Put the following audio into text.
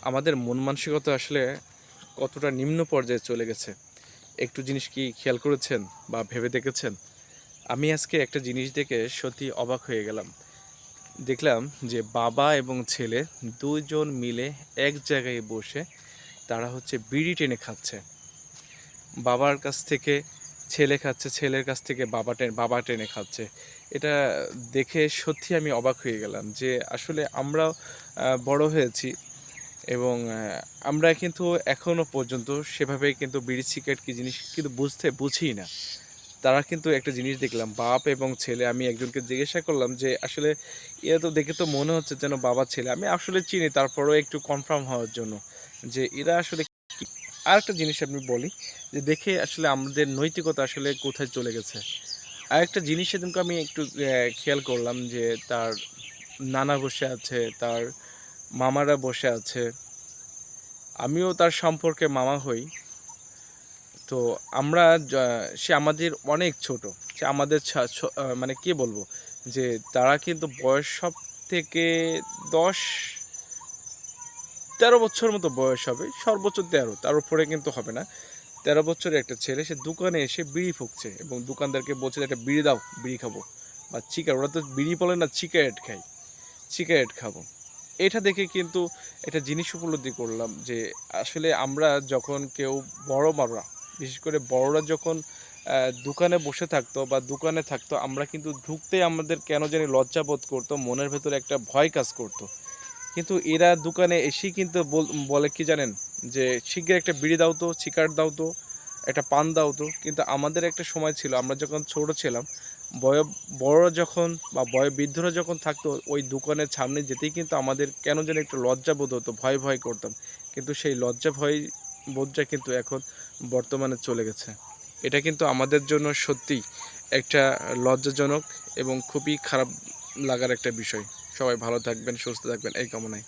আমাদের মন মানসিকতা আসলে কতটা নিম্ন পর্যায়ে চলে গেছে একটু জিনিস কি খেয়াল করেছেন বা ভেবে দেখেছেন? আমি আজকে একটা জিনিস দেখে সত্যি অবাক হয়ে গেলাম। দেখলাম যে বাবা এবং ছেলে ২ জন মিলে এক জায়গায় বসে তারা হচ্ছে বিড়ি টেনে খাচ্ছে। বাবার কাছ থেকে ছেলে খাচ্ছে, ছেলের কাছ থেকে বাবা টেনে খাচ্ছে। এটা দেখে সত্যি আমি অবাক হয়ে গেলাম যে আসলে আমরাও বড় হয়েছি এবং আমরা কিন্তু এখনো পর্যন্ত সেভাবে কিন্তু বিড়ি সিগারেট কি জিনিস কিন্তু বুঝিই না। তারা কিন্তু একটা জিনিস দেখলাম বাপ এবং ছেলে, আমি একজনকে জিজ্ঞাসা করলাম যে আসলে এরা তো দেখে তো মনে হচ্ছে যেন বাবা ছেলে। আমি আসলে চিনি তারপরেও একটু কনফার্ম হওয়ার জন্য যে এরা আসলে কি। আরেকটা জিনিস আমি বলি যে দেখে আসলে আমাদের নৈতিকতা আসলে কোথায় চলে গেছে। আরেকটা জিনিস সেদিনকে আমি একটু খেয়াল করলাম যে তার নানা বসে আছে, তার মামারা বসে আছে। আমিও তার সম্পর্কে মামা হই। তো আমরা সে আমাদের অনেক ছোট। সে আমাদের মানে কি বলবো? যে তারা কিন্তু বয়স সবথেকে ১০-১৩ বছর মতো বয়স হবে। সর্বোচ্চ ১৩, তার উপরে কিন্তু হবে না। ১৩ বছরের একটা ছেলে সে দোকানে এসে বিড়ি ফুঁকছে এবং দোকানদারকে বলছে যে, "একটা বিড়ি দাও, বিড়ি খাবো।" বা ওরা তো বিড়ি বলে না, সিগারেট খায়। সিগারেট খাবো। এটা দেখে কিন্তু একটা জিনিস উপলব্ধি করলাম যে আসলে আমরা যখন কেউ বড়রা, বিশেষ করে বড়রা যখন দোকানে বসে থাকতো বা দোকানে থাকতো, আমরা কিন্তু ঢুকতেই আমাদের কেন জানি লজ্জা বোধ করতো, মনের ভেতরে একটা ভয় কাজ করতো। কিন্তু এরা দোকানে এসেই কিন্তু বলে কি জানেন? যে, "শিগগির একটা বিড়ি দাও তো, সিগারেট দাও তো, একটা পান দাও তো।" কিন্তু আমাদের একটা সময় ছিল, আমরা যখন ছোট ছিলাম, বয় বড়রা যখন বা বৃদ্ধরা যখন থাকতো, ওই দোকানের সামনে যেতেই কিন্তু আমাদের কেন জানি একটু লজ্জা বোধ হতো, ভয় করতাম। কিন্তু সেই লজ্জা ভয় বোধটা কিন্তু এখন বর্তমানে চলে গেছে। এটা কিন্তু আমাদের জন্য সত্যিই একটা লজ্জাজনক এবং খুবই খারাপ লাগার একটা বিষয়। সবাই ভালো থাকবেন, সুস্থ থাকবেন এই কামনায়।